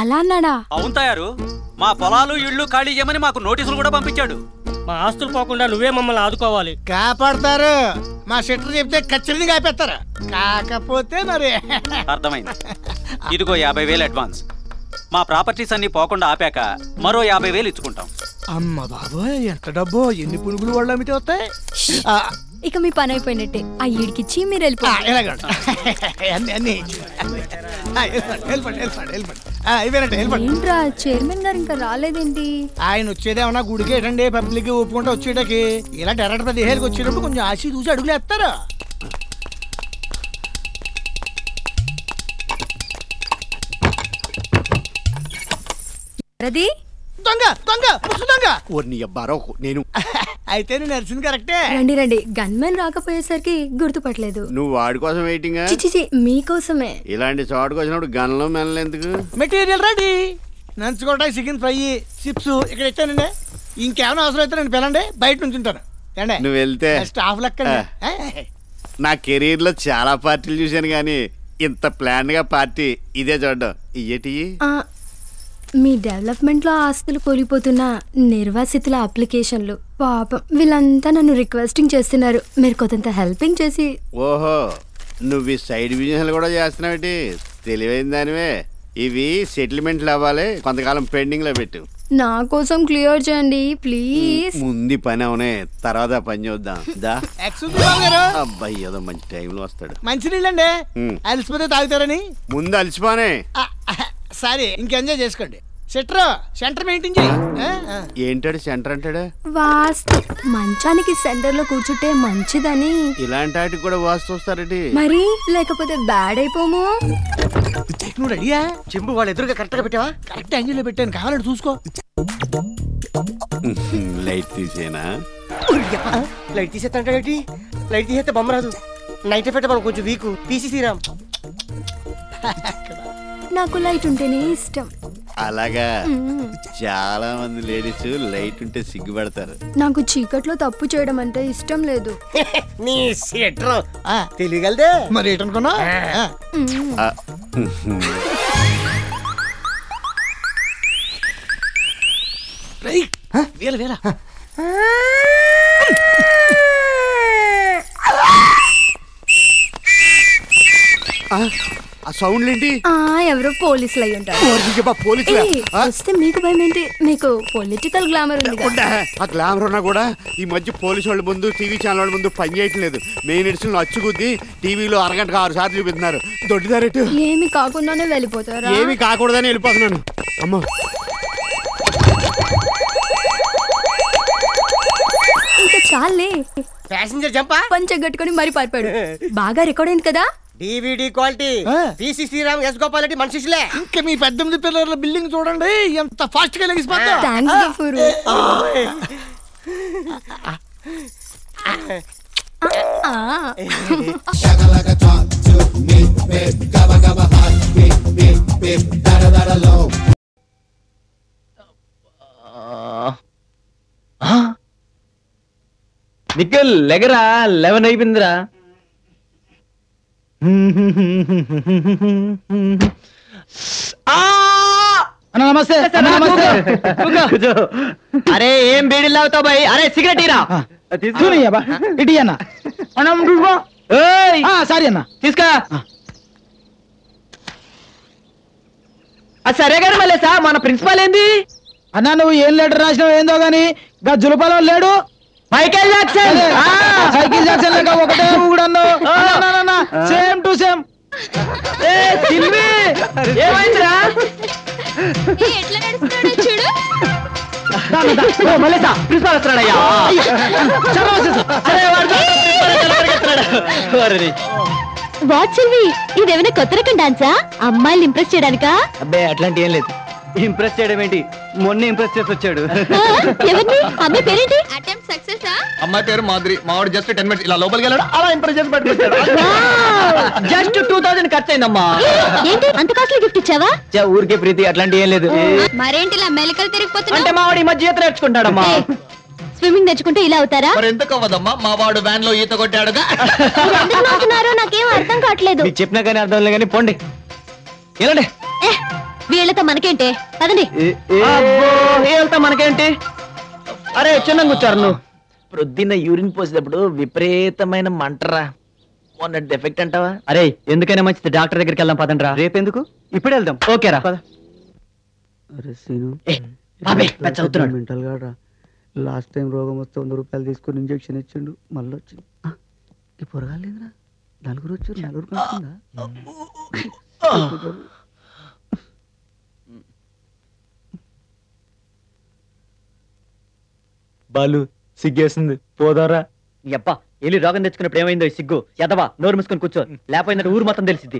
అలా అన్నాడా? అవును తయారు. మా పొలాలు ఇళ్ళు ఖాళీ చేయమని మాకు నోటీసులు కూడా పంపించాడు. మా ఆస్తులు పోకుండా నువ్వే మమ్మల్ని ఆదుకోవాలి. కాపాడతారు. మా షెటర్ చెప్తే ఖచ్చితంగా కాపేస్తారు. కాకపోతే మరి అర్థమైంది. ఇదిగో 50,000 అడ్వాన్స్. మా ప్రాపర్టీస్ అన్ని పోకుండా ఆపాక మరో 50,000 ఇచ్చుకుంటాం. అమ్మ బాబోయ్, ఎంత డబ్బు! ఎన్ని పునుగులు వాళ్ళు అమ్మితే వస్తాయి. ఇక మీ పని అయిపోయినట్టే. ఆ ఈడికిచ్చి మీరు వెళ్ళిపోండి. ఏంట్రా చైర్మన్ గారు ఇంకా రాలేదేంటి? ఆయన వచ్చేదేమన్నా గుడికి ఏంటండి, పబ్లిక్ ఒప్పుకుంటే వచ్చేటకి. ఇలా డైరెక్ట్ 15,000 వచ్చేటప్పుడు కొంచెం ఆశ చూసి అడుగులు వేస్తారు. దొంగ దొంగ దొంగ నేను అయితే నేను నడిచింది కరెక్టే. రండి రండి. గన్మెన్ రాకపోయేసరికి గుర్తుపట్టలేదు. నువ్వు వాడి కోసం వెయిటింగ్? చిచి మీకోసమే. ఇలాంటి చోటుకు వచ్చినప్పుడు గన్లో మెనలు ఎందుకు? Material ready. నంచుకోవడానికి చికెన్ ఫ్రై, చిప్స్ ఇక్కడ ఇచ్చానండి. ఇంకేమైనా అవసరం అయితే నేను పిలండి, బయట నుంచి ఉంటాను. నువ్వు వెళ్తే స్టాఫ్ లెక్క. నా కెరీర్ లో చాలా పార్టీలు చూశాను కానీ ఇంత ప్లాన్ గా పార్టీ ఇదే చూడ్డం. ఇయ్యేటి మీ డెవలప్మెంట్ లో ఆస్తులు కోల్పోతున్న నిర్వాసితుల అప్లికేషన్లు. పాపం వీళ్ళంతా నన్ను రిక్వెస్టింగ్ చేస్తున్నారు. మీరు కొంత హెల్పింగ్ చేసి. ఓహో, నువ్వు ఈ సైడ్ బిజినెస్ కూడా చేస్తున్నావు. తెలివైన దానివే. ఇవి సెటిల్మెంట్లు అవ్వాలి, కొంతకాలం పెండింగ్ లో పెట్టు. నా కోసం క్లియర్ చేయండి ప్లీజ్. ముందు పని అవునే, తర్వాత పని చూద్దాం. అబ్బాయి ఏదో మంచి టైంలో వస్తాడు. మంచి నీళ్ళండి, అలసిపోతే తాగుతారని. ముందు అలసిపోనే. సరే, ఇంక ఎంజాయ్ చేసుకోండి. సెంటర్ మెయింటైన్ చేయి. ఏంటాడు సెంటర్ అంటాడు? వాస్తు. మంచానికి సెంటర్ లో కూర్చుంటే మంచిదని. ఇలాంటి వాటికి కూడా వాస్తు వస్తారటి మరి, లేకపోతే బ్యాడ్ అయిపోము. నువ్వు రెడీయా? చెంబు వాళ్ళ ఎదురుగా కరెక్ట్ గా పెట్టావా? కరెక్ట్ యాంగిల్ లో పెట్టాను, కావాలంటే చూసుకో. లైట్ తీసేనా? లైట్ తీసేస్తాంటి. లైట్ తీసేస్తే బొమ్మ రాదు. నైట్ ఎఫెక్ట్ మనం కొంచెం వీక్. తీసేసిరాం. నాకు లైట్ ఉంటేనే ఇష్టం. అలాగా? చాలా మంది లేడీస్ లైట్ ఉంటే సిగ్గుపడతారు. నాకు చీకట్లో తప్పు చేయడం అంటే ఇష్టం లేదు. నీ సెటర్ తెలియగలదే మరి ఏంటనుకున్నా? వేల ఆ సౌండ్ ఏంటి? ఎవరో పోలీసులు అయి ఉంటారు. వస్తే మీకు భయం ఏంటి? మీకు పొలిటికల్ గ్లామర్ ఉంది. ఆ గ్లామర్ ఉన్నా కూడా ఈ మధ్య పోలీసు వాళ్ళ ముందు, టీవీ ఛానల్ వాళ్ళ ముందు పని చేయటం లేదు. మెయిన్ ఎడిషన్ అచ్చుకుద్ది టీవీలో అరగంటకు 6 సార్లు చూపిస్తున్నారు. దొడ్డిదారెట్టు ఏమి కాకుండానే వెళ్ళిపోతారా? ఏమి కాకూడదని వెళ్ళిపోతున్నాను. అమ్మా, ఇంకా చాలే. ప్యాసింజర్ జంపా పంచె కట్టుకొని మరి పారిపోయాడు. బాగా రికార్డ్ అయింది కదా. DVD quality. PC Sriram, S Gopal Reddy మన శిష్యులే. ఇంకా మీ 18 పిల్లర్ల బిల్డింగ్ చూడండి ఎంత ఫాస్ట్ గా లెగిసిపోతా. థాంక్స్ గఫూరు. నిఖిల్ లెగరా, 11 అయిపోయిందిరా. నమస్తే. అరే ఏం బీడీలు లాగుతావు బాయ్? అరే సిగరెట్ ఇరా. ఇటీ అన్న. సారీ అన్న, తీసుకా. సరే గారు మళ్ళీ సార్, మన ప్రిన్సిపాల్ ఏంది అన్నా? నువ్వు ఏం లెటర్ రాసినావు ఏందో గాని గా జులపాలం లేడు. Michael Jackson. సైకిల్ జాక్సన్ లేక ఒకటే కూడా సేమ్ టు సేమ్. ఏమైందిరా? ప్రిన్సిపాల్ వస్తున్నాడయ్యా. వాట్సల్వి, ఇదేమైనా కొత్త రకం డాన్సా? అమ్మాయిలు ఇంప్రెస్ చేయడానికా? అబ్బే అట్లాంటి ఏం లేదు. ఇంప్రెస్ చేయడం ఏంటి, మొన్న ఇంప్రెస్ చేసి వచ్చాడు. ఎవరిని? అమ్మాయి పేరేంటి? అమ్మాయి పేరు మాధురి. మావాడు జస్ట్ 10 minutes ఇలా లోపలికి వెళ్ళాడు, అలా ఇంప్రెస్ చేసి పట్టుకొచ్చాడు. జస్ట్ 2000 ఖర్చు అయిందమ్మా. ఏంటి అంత కాస్ట్లీ గిఫ్ట్ ఇచ్చావా? ఊరికే ప్రీతి, అట్లాంటి ఏం లేదు. మరేంటి ఇలా మెలికలు తిరిగిపోతున్నా? అంటే మావాడు ఈ మధ్య ఈత నేర్చుకుంటాడమ్మా. స్విమ్మింగ్ నేర్చుకుంటే ఇలా అవుతారా? మరి ఎందుకు అవ్వదమ్మా? మా వాడు వ్యాన్ లో ఈత కొట్టాడుగా. ఎందుకు నవ్వుతున్నారో నాకేం అర్థం కావట్లేదు. చెప్పినా కానీ అర్థం లేదు కానీ పోండి. వెళ్ళండి. వీళ్ళతో మనకేంటే పదండి. వెళ్తా మనకేంటి. అరే చిన్న కూర్చోరు నువ్వు. ప్రొద్దున్న యూరిన్ పోసేటప్పుడు విపరీతమైన మంటరా, మొన్న డెఫెక్ట్ అంటావా? అరే ఎందుకైనా మంచిది డాక్టర్ దగ్గరికి వెళ్దాం పదండ్రా. రేపెందుకు, ఇప్పుడు వెళ్దాం. ఓకేరా. అరే సీను చదువుతున్నాడు. మెంటల్ గాడ్రా. లాస్ట్ టైం రోగం వస్తే 100 రూపాయలు తీసుకొని ఇంజక్షన్ ఇచ్చిండు, మళ్ళీ వచ్చింది. ఈ పొరగాలేదురా, 4 వచ్చారు, 4 కనుకుందా? బాలు సిగ్గేస్తుంది, పోదారా. అబ్బా వెళ్ళి రోగం తెచ్చుకున్నప్పుడు ఏమైందో ఈ సిగ్గు. ఎదవా నోరు మూసుకొని కూర్చో, లేకపోయిందంటే ఊరు మొత్తం తెలిసింది.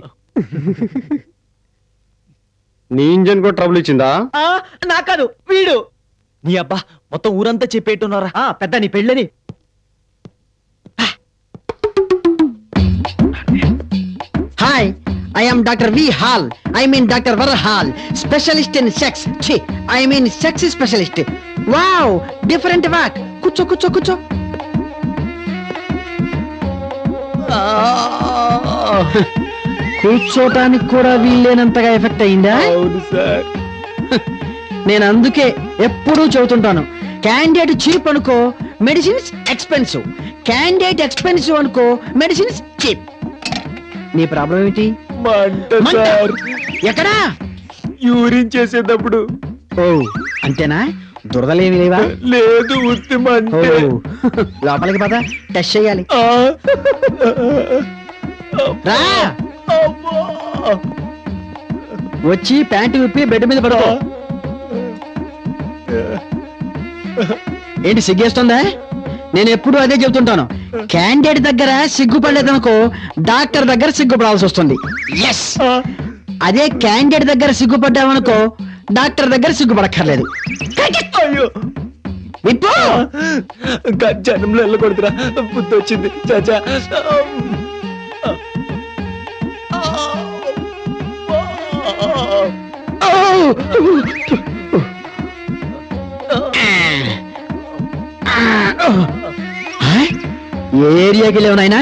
నీ ఇంజన్ కూడా ట్రబుల్ ఇచ్చిందా? నా కాదు వీడు. నీ అబ్బా మొత్తం ఊరంతా చెప్పేట్టున్నారా. పెద్ద నీ పెళ్ళని. Hi, I am Dr. V. Hall. I mean Dr. Var Hall. Specialist in sex. I mean sex specialist. Wow, different work. Kucho, kucho, kucho. కూర్చోటానికి కూడా వీల్లేనంతగా ఎఫెక్ట్ అయిందా? అవును సార్. నేను అందుకే ఎప్పుడూ చెబుతుంటాను, క్యాండిడేట్ చీప్ అనుకో మెడిసిన్స్ ఎక్స్పెన్సివ్, క్యాండిడేట్ ఎక్స్పెన్సివ్ అనుకో medicines cheap. నీ problem ఏంటి? ఎక్కడా? యూరిన్ చేసేటప్పుడు. ఓ అంతేనా? దురదలేమి లేవా? లేదు, లోపలికి పద, టెస్ట్ చేయాలి. రా వచ్చి ప్యాంటు విప్పి బెడ్ మీద పడుకో. ఏంటి సిగ్గేస్తుందా? నేను ఎప్పుడు అదే చెబుతుంటాను, క్యాండిడేట్ దగ్గర సిగ్గుపడలేదనుకో డాక్టర్ దగ్గర సిగ్గుపడాల్సి వస్తుంది. ఎస్, అదే క్యాండిడేట్ దగ్గర సిగ్గుపడ్డామనుకో డాక్టర్ దగ్గర సిగ్గుపడక్కర్లేదు. విప్పు. జనంలో వెళ్ళకూడదురా, బుద్ధి వచ్చింది. చాచా ఏ ఏరియాకి వెళ్ళావు నాయనా?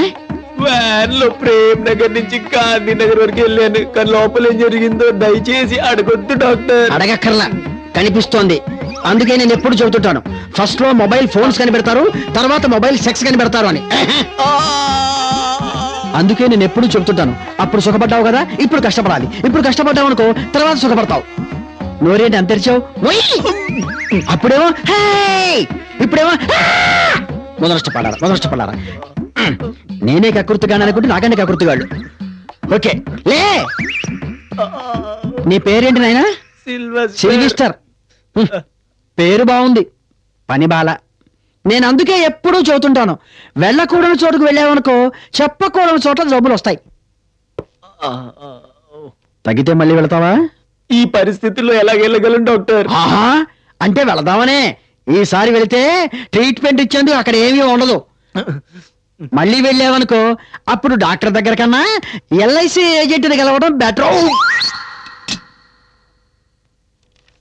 వ్యాన్ లో ప్రేమ్ నగర్ నుంచి గాంధీ నగర్ వరకు వెళ్ళాను, కానీ లోపల ఏం జరిగిందో దయచేసి అడగొద్దు డాక్టర్. అడగక్కర్లా, కనిపిస్తోంది. అందుకే నేను ఎప్పుడు చెబుతుంటాను, ఫస్ట్ లో మొబైల్ ఫోన్స్ కనిపెడతారు, తర్వాత మొబైల్ సెక్స్ కనిపెడతారు అని. అందుకే నేను ఎప్పుడు చెబుతుంటాను, అప్పుడు సుఖపడ్డావు కదా, ఇప్పుడు కష్టపడాలి. ఇప్పుడు కష్టపడ్డావు అనుకో తర్వాత సుఖపడతావు. నోరేంటి అంత తెరిచావు? అప్పుడేమో ఇప్పుడేమో మొదలష్టపడారా. నేనే కకృతిగాను అనుకుంటే నాకంటే కకృతిగాళ్ళు. ఓకే లే. నీ పేరేంటి నాయనా? సిల్విస్టర్. పేరు బాగుంది, పని బాల. నేను అందుకే ఎప్పుడూ చెబుతుంటాను, వెళ్ళకూడని చోటుకు వెళ్ళావనుకో చెప్పకూడని చోట్ల జబ్బులు వస్తాయి. తగ్గితే మళ్ళీ వెళతావా? ఈ పరిస్థితుల్లో ఎలాగెళ్ళగలను డాక్టర్? అంటే వెళదామనే. ఈసారి వెళితే ట్రీట్మెంట్ ఇచ్చేందుకు అక్కడ ఏమీ ఉండదు. మళ్ళీ వెళ్ళావనుకో అప్పుడు డాక్టర్ దగ్గర కన్నా LIC ఏజెంట్ని గెలవడం బెటర్.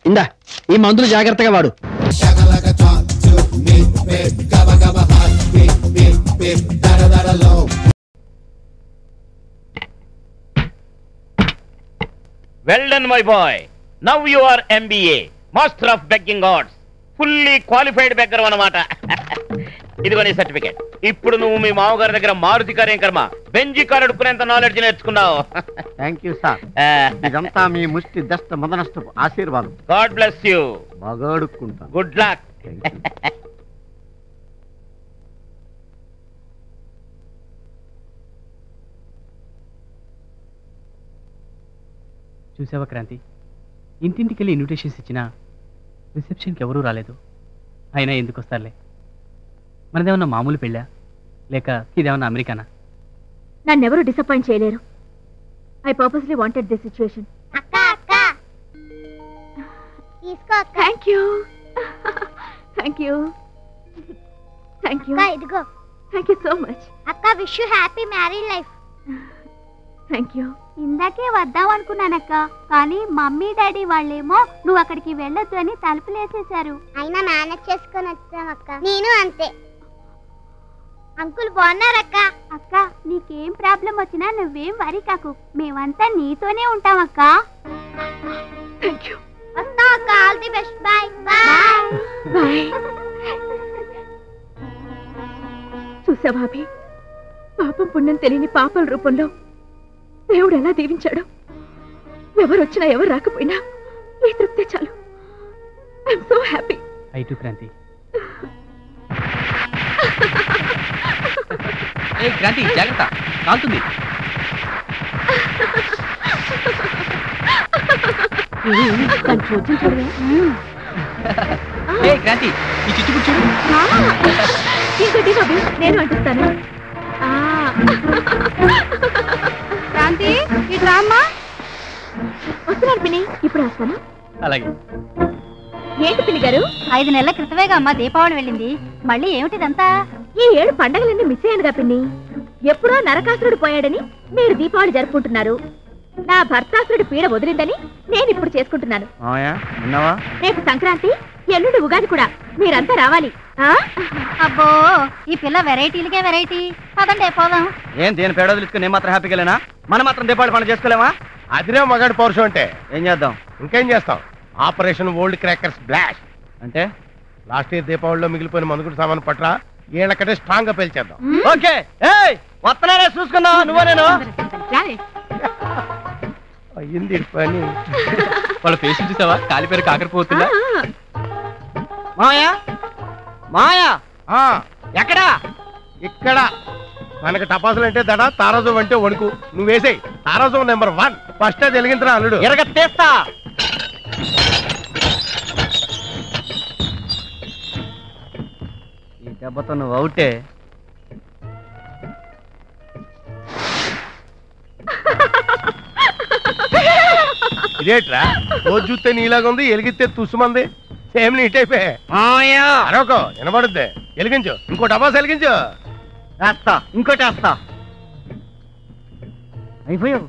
ఇందా ఈ మందులు జాగ్రత్తగా వాడు. Well done, my boy. Now you are MBA, Master of Begging Arts. Fully qualified beggar అన్నమాట. ఇదిగో నీ సర్టిఫికేట్. ఇప్పుడు నువ్వు మీ మామగారి దగ్గర మారుతి కార్యం కర్మ బెంజి కారు అడుక్కునేంత నాలెడ్జ్ నేర్చుకున్నావు. Thank you sir. ఇదంతా మీ ముష్టి దష్ట మదనష్టపు ఆశీర్వాదం. God bless you. బాగా అడుక్కుంటా. Good luck. చూసావా క్రాంతి, ఇంటింటికి వెళ్ళి ఇన్విటేషన్స్ ఇచ్చినా రిసెప్షన్కి ఎవరూ రాలేదు. అయినా ఎందుకు వస్తారులే. మనదేమన్నా మామూలు పెళ్ళా లేక ఇదేమన్నా అమెరికానా? నన్నెవరూ డిసప్పాయింట్ చేయలేరు. I purposely wanted this situation. Thank you. Thank you. Thank you. ఇదిగో. Thank you so much. అక్క wish you happy married life. Thank you. ఇందాకే వద్దాం అనుకున్నానక్క, కానీ మమ్మీ డాడీ వాళ్ళేమో నువ్వు అక్కడికి వెళ్ళొద్దు అని తలుపులేసేశారు. అయినా మేనేజ్ చేసుకొని వచ్చామక్క. నేను అంతే. అంకుల్ బాగున్నారక్క? అక్క నీకేం ప్రాబ్లం వచ్చినా నువ్వేం వరి కాకు, మేమంతా నీతోనే ఉంటామక్క. Thank you. వస్తా అక్క. All the best. Bye bye bye. చూసా భాబీ, పాపం పుణ్యం తెలియని పాపల రూపంలో దేవుడు ఎలా దీవించాడు. ఎవరు వచ్చినా ఎవరు రాకపోయినా ఈ తృప్తే చాలు. I'm so happy. I to Kranthi. Kranthi జాగ్రత్త, కాలుతుంది. క్రాంతి ఈ చిచ్చుకు చూడు. ఇంకోటి బాబీ, నేను అంటిస్తాను. క్రాంతి ఇటు రామ్మా. వస్తున్నాను పిన్ని, ఇప్పుడు వస్తాను. అలాగే. ఏంటి పిన్ని గారు? 5 నెలల క్రితమేగా అమ్మా దీపావళి వెళ్ళింది. మళ్ళీ ఏమిటిదంతా? ఈ ఏడు పండగలన్నీ మిస్ అయ్యానుగా పిన్ని. ఎప్పుడో నరకాసురుడు పోయాడని మీరు దీపావళి జరుపుకుంటున్నారు. నా భర్తాసురుడి పీడ వదిలిందని నేను ఇప్పుడు చేసుకుంటున్నాను. రేపు సంక్రాంతి, ఎల్లుండి ఉగాది కూడా. మీరంతా రావాలి. అబ్బో, ఈ పిల్ల వెరైటీలకే వెరైటీ. పదండి పోదాం. ఏం దేని పేడ వదిలించుకుని నేను మాత్రం హ్యాపీగా లేనా? మనం మాత్రం దీపావళి పండుగ చేసుకోలేమా? అదిరే మగాడి పౌరుషం అంటే. ఏం చేద్దాం? ఇంకేం చేస్తాం? ఆపరేషన్ ఓల్డ్ క్రాకర్స్ బ్లాస్ట్ అంటే లాస్ట్ ఇయర్ దీపావళిలో మిగిలిపోయిన మందుగుడు సామాను పట్రా ఏళ్ళకంటే స్ట్రాంగ్ గా పేల్చేద్దాం. ఓకే. వస్తున్నానే, చూసుకుందాం. నువ్వు నేను అయ్యింది పని. వాళ్ళ ఫేస్ చూసావా? కాలిపేరు కాకరపోతుందా? మాయా మాయా ఎక్కడా? ఇక్కడ మనకి టపాసులు అంటే దడ, తారాజం అంటే వణుకు. నువ్వు వేసేయి. తారాజం నెంబర్ 1 ఫస్ట్ అది వెలిగించరా అల్లుడు. ఎరగ తీస్తా. ఈ దెబ్బతో నువ్వు అవుటే. ఇదేట్రా రోజు చూస్తే నీలాగా ఉంది, ఎలిగితే తుసుమంది. సేమ్ నీట్ అయిపోయా. అరొకో వినబడుద్ది. వెలిగించు. ఇంకో టపాసు వెలిగించు. వేస్తా. ఇంకోటి వేస్తా. అయిపోయావు.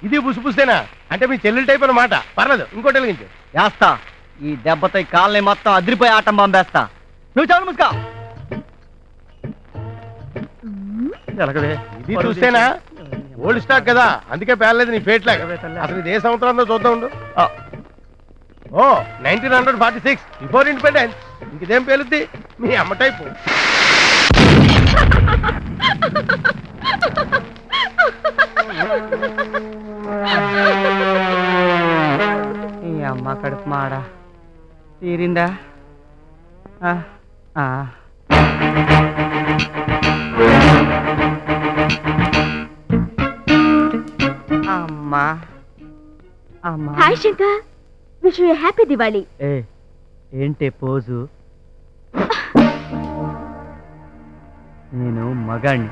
ఇది పుసిపుస్తేనా? అంటే మీ చెల్లెలు టైప్ అన్నమాట. పర్లేదు, ఇంకోటి వెలిగించు. వేస్తా. ఈ దెబ్బతో ఈ కాళ్ళని మొత్తం అదిరిపోయి ఆటం పంపేస్తా. నువ్వు చాలు ముసుకా. ఇది చూస్తేనా? ఓల్డ్ స్టాక్ కదా, అందుకే పేర్లేదు నీ ఫేట్ లాగా. అసలు ఇది ఏ సంవత్సరంలో చూద్దాం ఉండు. ఓ 1946 బిఫోర్ ఇండిపెండెన్స్. ఇంకేం పేలుద్ది? మీ అమ్మ టైపు. ఈ అమ్మ కడుపు మాడ తీరిందా? అమ్మా అమ్మా. Hi Shankar, wish you happy Diwali. ఏంటే పోజు? నేను మగాణ్ణి,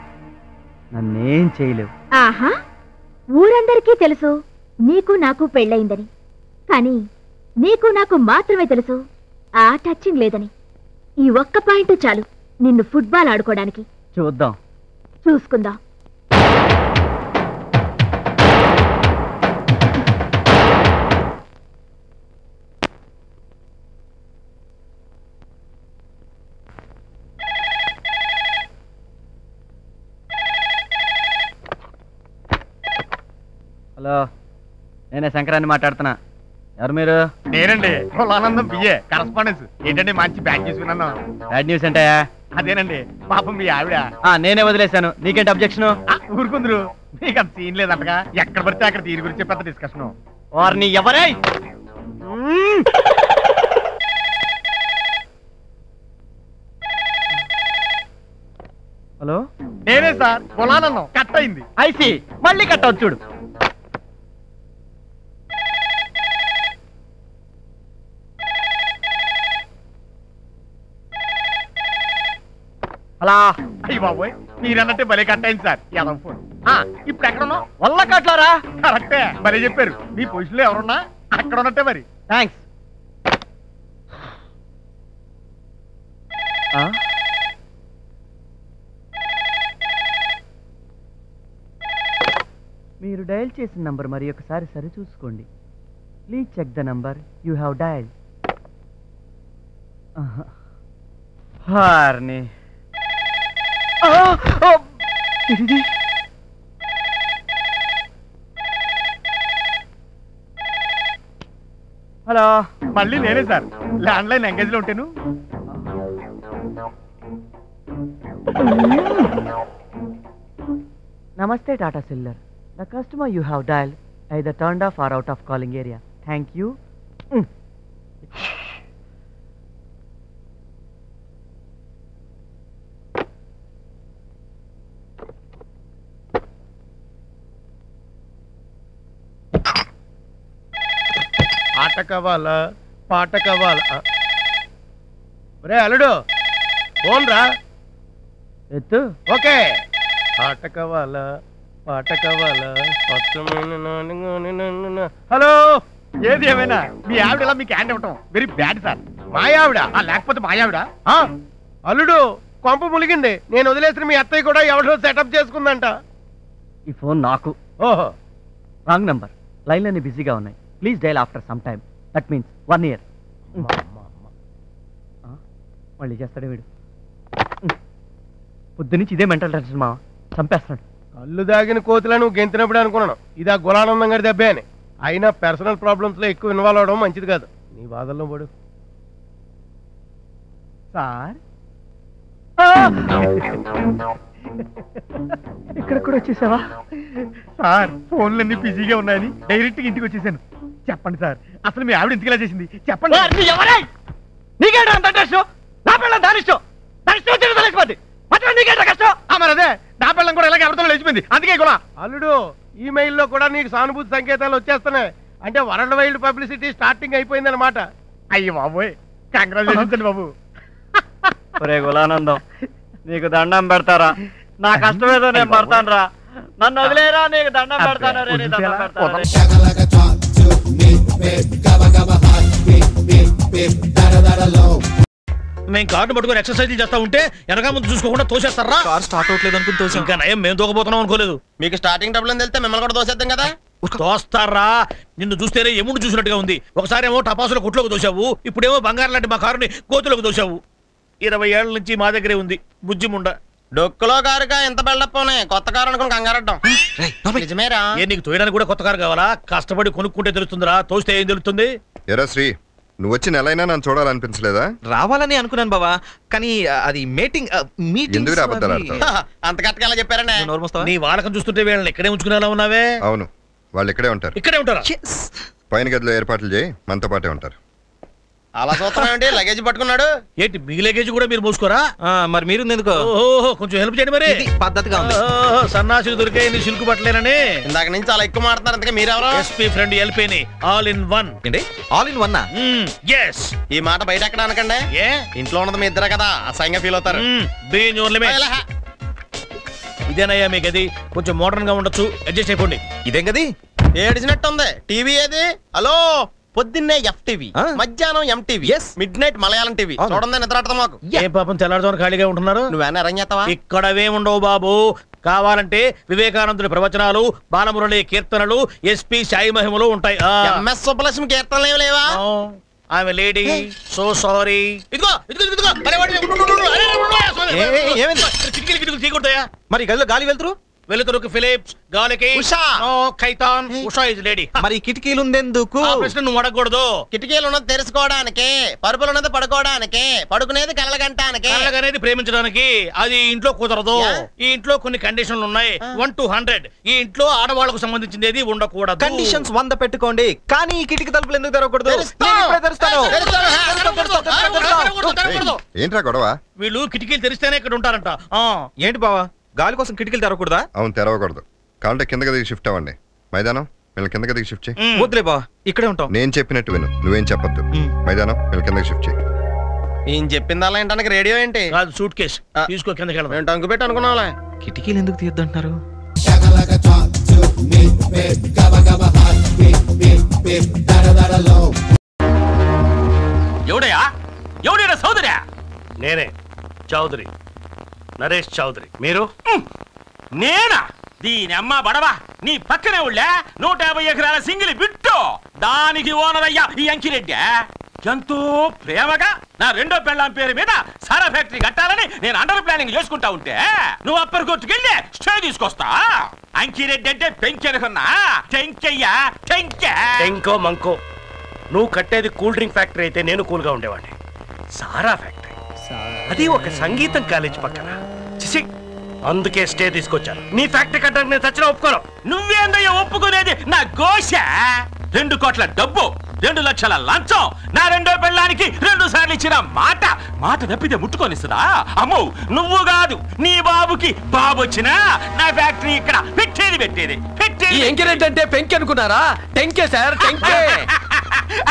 నన్నేం చేయలేవు. ఆహా, ఊరందరికీ తెలుసు నీకు నాకు పెళ్ళయిందని. కానీ నీకు నాకు మాత్రమే తెలుసు ఆ టచింగ్ లేదని. ఈ ఒక్క పాయింట్ చాలు నిన్ను ఫుట్బాల్ ఆడుకోవడానికి. చూద్దాం. చూసుకుందాం. హలో, నేనే శంకరాన్ని మాట్లాడుతున్నా. ఎవరు మీరు? నేనండి కులానందం బిఏ కరస్పాండెన్స్. ఏంటండి మంచి బ్యాచ్ చేసుకున్నాను. బ్యాడ్ న్యూస్ ఏంటయా? అదేనండి పాపం మీ ఆవిడ. నేనే వదిలేశాను. నీకేంటి అబ్జెక్షన్? ఊరుకుందరు. మీకు అంత సీన్ లేదంటగా. ఎక్కడ పడితే అక్కడ దీని గురించి పెద్ద డిస్కషన్. వారిని ఎవరే? హలో, నేనే సార్. కులానందం కట్ అయింది. ఐసి మళ్ళీ కట్ అవుతుంది చూడు. అలా అయ్యి బాబోయ్, మీరన్నట్టే భలే కట్ అయింది సార్. యాదవ్ ఫోన్. ఇప్పుడు ఎక్కడ ఉన్నావు? వల్ల కట్లారా? కరెక్టే, భలే చెప్పారు. మీ పొజిషన్లో ఎవరున్నా అక్కడ ఉన్నట్టే మరి. థ్యాంక్స్. మీరు డయల్ చేసిన నంబర్ మరి ఒకసారి సరి చూసుకోండి. Please check the number you have dial. హార్ని హలో మళ్ళీ నేనే సార్ ల్యాండ్ లైన్ ఎంగేజ్ లో ఉంటాను. నమస్తే Tata cellular. The customer you have dialed either turned off or out of calling area. Thank you. ఆట కావాలా పాట కావాలా? ఒరే అల్లుడు ఫోన్ రా ఎత్తు. ఓకే. ఆట కావాలా పాట కావాలా? హలో, ఏది ఏమైనా మీ ఆవిడ ఇలా మీకు హ్యాండ్ ఇవ్వటం వెరీ బ్యాడ్ సార్. మా ఆవిడ లేకపోతే మా ఆవిడ. అల్లుడు కొంప ములిగింది. నేను వదిలేసిన మీ అత్తయ్య కూడా ఎవరిలో సెటప్ చేసుకుందంట. ఈ ఫోన్ నాకు. ఓహో, రాంగ్ నంబర్. లైన్లన్నీ బిజీగా ఉన్నాయి. Please dial after some time. That means 1 year. మళ్ళీ చేస్తాడే వీడు. పొద్దు నుంచి ఇదే మెంటల్ టెన్షన్ మా చంపేస్తున్నాడు. కళ్ళు దాగిన కోతులా నువ్వు గెంతినప్పుడు అనుకున్నాను ఇది ఆ గులానందం గారి దెబ్బే అని. అయినా పర్సనల్ ప్రాబ్లమ్స్ లో ఎక్కువ ఇన్వాల్వ్ అవడం మంచిది కాదు. నీ బాధల్లో పడు. సార్ ఇక్కడ కూడా వచ్చేసావా? సార్ ఫోన్లన్నీ బిజీగా ఉన్నాయని డైరెక్ట్ గా ఇంటికి వచ్చేసాను. చెప్పండి సార్, అసలు మీ ఆవిడ ఇంటికి ఇలా చేసింది చెప్పండి. నీకేంటో అంత ఇంట్రెస్ట్? నా పిల్లలు దాని ఇష్టం. దాని ఇష్టం వచ్చిన తెలిసిపోద్ది. మాత్రం నీకేంటో కష్టం? మరి అదే నా పిల్లం కూడా ఇలాగే ఎవరితో లేచిపోయింది. అందుకే కూడా అల్లుడు ఈమెయిల్లో కూడా నీకు సానుభూతి సంకేతాలు వచ్చేస్తున్నాయి. అంటే వరల్డ్ వైల్డ్ పబ్లిసిటీ స్టార్టింగ్ అయిపోయింది అనమాట. అయ్యి బాబోయ్, కంగ్రాచులేషన్స్ అండి బాబు. ఒరే గులానందం, నీకు దండం పెడతారా? నా కష్టమేదో నేను పడతాను రా. నన్ను వదిలేరా, నీకు దండం పెడతాను. మేము కార్డు పట్టుకుని ఎక్సర్సైజ్ చేస్తా ఉంటే వెనక ముందు చూసుకోకుండా తోసేస్తారా? కార్ స్టార్ట్ అవట్లేదు అనుకుని తోసాం. ఇంకా నయం మేము దూకపోతున్నాం అనుకోలేదు. మీకు స్టార్టింగ్ డబ్బులు అని తెలిస్తే మిమ్మల్ని కూడా దోసేద్దాం కదా. తోస్తారా? నిన్ను చూస్తేనే ఎముడు చూసినట్టుగా ఉంది. ఒకసారి ఏమో టపాసుల కొట్లోకి దోశావు, ఇప్పుడేమో బంగారం లాంటి మా కారుని కోతులోకి దోశావు. 20 ఏళ్ల నుంచి మా దగ్గరే ఉంది బుజ్జిముండ. డొక్కులో కారుగా ఎంత బిల్డప్ ఉన్నాయి. కొత్త కారు అనుకుని కంగారడ్డం నిజమేరా? ఏ నీకు తోయడానికి కూడా కొత్త కారు కావాలా? కష్టపడి కొనుక్కుంటే తెలుస్తుందిరా, తోస్తే ఏం తెలుస్తుంది? ఎరా శ్రీ, నువ్వు వచ్చి నెలైనా నన్ను చూడాలనిపించలేదా? రావాలని అనుకున్నాను బావా, కానీ అది మీటింగ్ ఎందుకు రాబద్దాలు ఆడతావు? అంత కరెక్ట్గా ఎలా చెప్పారండి? నీ వాళ్ళకం చూస్తుంటే వీళ్ళని ఇక్కడే ఉంచుకునేలా ఉన్నావే. అవును, వాళ్ళు ఇక్కడే ఉంటారు. ఇక్కడే ఉంటారా? పైన గదిలో ఏర్పాట్లు చేయి, మనతో పాటే ఉంటారు. అలా చూస్తున్నామండి. లగేజ్ పట్టుకున్నాడు ఏంటి? మీ లగేజ్ కూడా మీరు మోసుకోరా? మరి మీరు ఎందుకు? ఓహో, కొంచెం హెల్ప్ చేయండి మరి. పద్ధతిగా ఉంది. సన్నాసులు దొరికే నీ సిల్కు పట్టలేనని ఇందాక నుంచి చాలా ఎక్కువ మాట్లాడుతున్నారు. అందుకే మీరెవరో? ఎస్పీ ఫ్రెండ్ ఎల్పీని ఆల్ ఇన్ వన్. ఏంటి ఆల్ ఇన్ వన్? ఎస్. ఈ మాట బయట ఎక్కడ అనకండి. ఏ ఇంట్లో ఉన్నది మీ ఇద్దరే కదా, అసహ్యంగా ఫీల్ అవుతారు. ఇదేనయ్యా మీ గది. కొంచెం మోడర్న్ గా ఉండొచ్చు, అడ్జస్ట్ అయిపోండి. ఇదేం గది? ఏడిచినట్టు ఉంది. టీవీ ఏది? హలో, పొద్దున్నే FTV, మధ్యాహ్నం MTV, mid night Malayalam TV. చూడండి నిద్రాడతాం మాకు. ఏ పాపం తెల్లారుజామున ఖాళీగా ఉంటున్నారు. నువ్వేనా అరేంజ్ చేస్తావా? ఇక్కడ అవేముండవు బాబు. కావాలంటే వివేకానందుడి ప్రవచనాలు, బాలమురళి కీర్తనలు, SP సాయి మహిమలు ఉంటాయి. MS సుబ్బలక్ష్మి కీర్తనలు ఏమి లేవా? I'm lady, so sorry. ఇదిగో తీకొడతాయా? మరి గదిలో గాలి వెళ్తురు వెలుతురుకి ఫిలిప్స్, గాలికి ఖైతాన్, ఉషా ఇస్ లేడీ. మరి కిటికీలు ఉందెందుకు? ఆ ప్రశ్న నువ్వు అడగకూడదు. కిటికీలు ఉన్నది తెరుచుకోవడానికి, పరుపులు ఉన్నది పడుకోవడానికి, పడుకునేది కళ్ళగంటానికి. కళ్ళగనేది ప్రేమించడానికి. అది ఇంట్లో కుదరదు. ఈ ఇంట్లో కొన్ని కండిషన్లు ఉన్నాయి. 1 to 100. ఈ ఇంట్లో ఆడవాళ్ళకు సంబంధించింది ఏది ఉండకూడదు. కండిషన్స్ 100 పెట్టుకోండి, కానీ ఈ కిటికీ తలుపులు ఎందుకు తెరవకూడదు? ఏంట్రా గొడవ? వీళ్ళు కిటికీలు తెరిస్తేనే ఇక్కడ ఉంటారంట. ఏంటి బావా, గాలి కోసం కిటికీలు తెరవకూడదా? అవును, తెరవకూడదు. కావాలంటే కింద గదికి షిఫ్ట్ అవ్వండి. మైదానం వీళ్ళ కింద గదికి షిఫ్ట్ చేయి. వద్దులే బావా, ఇక్కడే ఉంటాం. నేను చెప్పినట్టు విను, నువ్వేం చెప్పొద్దు. మైదానం వీళ్ళ కిందకి షిఫ్ట్ చేయి. ఏం చెప్పింది అలా ఏంటానికి రేడియో ఏంటి? కాదు, సూట్ కేస్ తీసుకో కిందకి వెళ్దాం. నేను టంకు పెట్టి అనుకున్నావులే. కిటికీలు ఎందుకు తీయొద్దంటున్నారు? ఎవడయా? ఎవడైనా సోదరా? నేనే, చౌదరి నరేష్ చౌదరి. మీరు? నేనా? దీని అమ్మ బడవా, నీ పక్కనే ఉళ్ళా 150 ఎకరాల సింగిల్ బిట్టు. దానికి ఓనర్ అయ్యా ఈ అంకిరెడ్డి. ఎంతో ప్రేమగా నా రెండో పెళ్ళాం పేరు మీద సారా ఫ్యాక్టరీ కట్టాలని నేను అండర్ ప్లానింగ్ చేసుకుంటా ఉంటే నువ్వు అప్పర్ కోర్టుకెళ్ళి స్టే తీసుకొస్తా. అంకిరెడ్డి అంటే పెంకెనుకున్నా టెంకయ్యా, టెంకే. టెంకో మంకో నువ్వు కట్టేది కూల్ డ్రింక్ ఫ్యాక్టరీ అయితే నేను కూల్గా ఉండేవాడిని. సారా ఫ్యాక్టరీ, అది ఒక సంగీతం కాలేజ్ పక్కన. చిసి, అందుకే స్టే తీసుకొచ్చాను. నీ ఫ్యాక్టరీ కట్టడానికి నేను చచ్చిన ఒప్పుకోను. నువ్వేందయ్యా ఒప్పుకునేది? నా గోష 2 కోట్ల డబ్బు, 2 లక్షల లంచం, నా రెండో పెళ్ళానికి 2 సార్లు ఇచ్చిన మాట తప్పితే ముట్టుకొనిస్తుందా? అమ్మో, నువ్వు కాదు నీ బాబుకి బాబు వచ్చినా నా ఫ్యాక్టరీ ఇక్కడ పెట్టేది. ఈ ఎంకరేట్ పెంకి అనుకున్నారా? టెంకే సార్, టెంకే.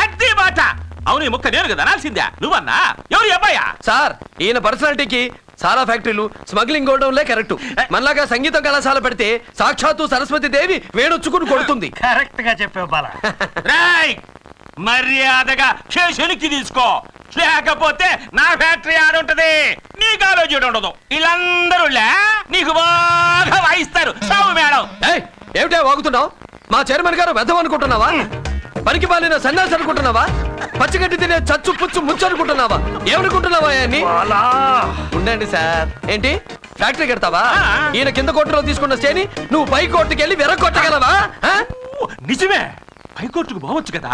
అదే మాట. అవును, ఈ ముక్క నేను కదా అనాల్సిందా? నువ్వన్నా? ఎవరు అబ్బాయా? సార్, ఈయన పర్సనాలిటీకి సారా ఫ్యాక్టరీలు, స్మగ్లింగ్ గోడౌన్లే కరెక్ట్. మనలాగా సంగీతం కళాశాల పెడితే సాక్షాత్తు సరస్వతి దేవి వేణొచ్చుకుని కొడుతుంది. కరెక్ట్ గా చెప్పావు బాలా. మర్యాదగా చేనికి తీసుకో, లేకపోతే నా ఫ్యాక్టరీ ఆడుంటది, నీకు ఆలోచన ఉండదు. వీళ్ళందరూ నీకు బాగా వాయిస్తారు. సావు మేడం. ఏమిటా వాగుతున్నావు? మా చైర్మన్ గారు వెధం అనుకుంటున్నావా? పనికి పాలిన సన్యాసి అనుకుంటున్నావా? పచ్చిగడ్డి తినే చచ్చు పుచ్చు ముచ్చు అనుకుంటున్నావా? ఏమనుకుంటున్నావా? ఉండండి సార్. ఏంటి ఫ్యాక్టరీ కడతావా? ఈయన కింద కోర్టులో తీసుకున్న స్టేని నువ్వు పై కోర్టుకి వెళ్ళి వెరగొట్టగలవా? నిజమే, హైకోర్టుకు పోవచ్చు కదా.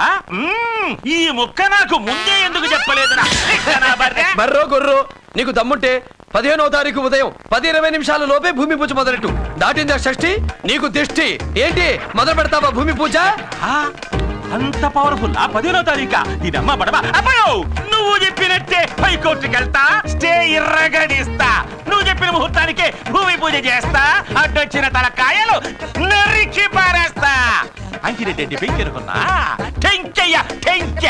ఈ ముక్క నాకు ముందే ఎందుకు చెప్పలేదురా? బర్రో గొర్రో, నీకు దమ్ముంటే 15వ తారీఖు ఉదయం 10:20 నిమిషాల లోపే భూమి పూజ మొదలెట్టు. దాటిందా షష్ఠి, నీకు దిష్టి. ఏంటి మొదలు పెడతావా భూమి పూజ? అంత పవర్ఫుల్. 15వ తారీఖా? దీనమ్మ పడవా? అబ్బాయో, నువ్వు చెప్పినట్టే హైకోర్టుకి వెళ్తా, స్టే ఇర్రగడిస్తా. నువ్వు చెప్పిన ముహూర్తానికే భూమి పూజ చేస్తా, అడ్డొచ్చిన తలకాయలు నరికి పారేస్తా. అంకిరెడ్డి పెంకెరుకున్నా టెంకయ్య టెంక.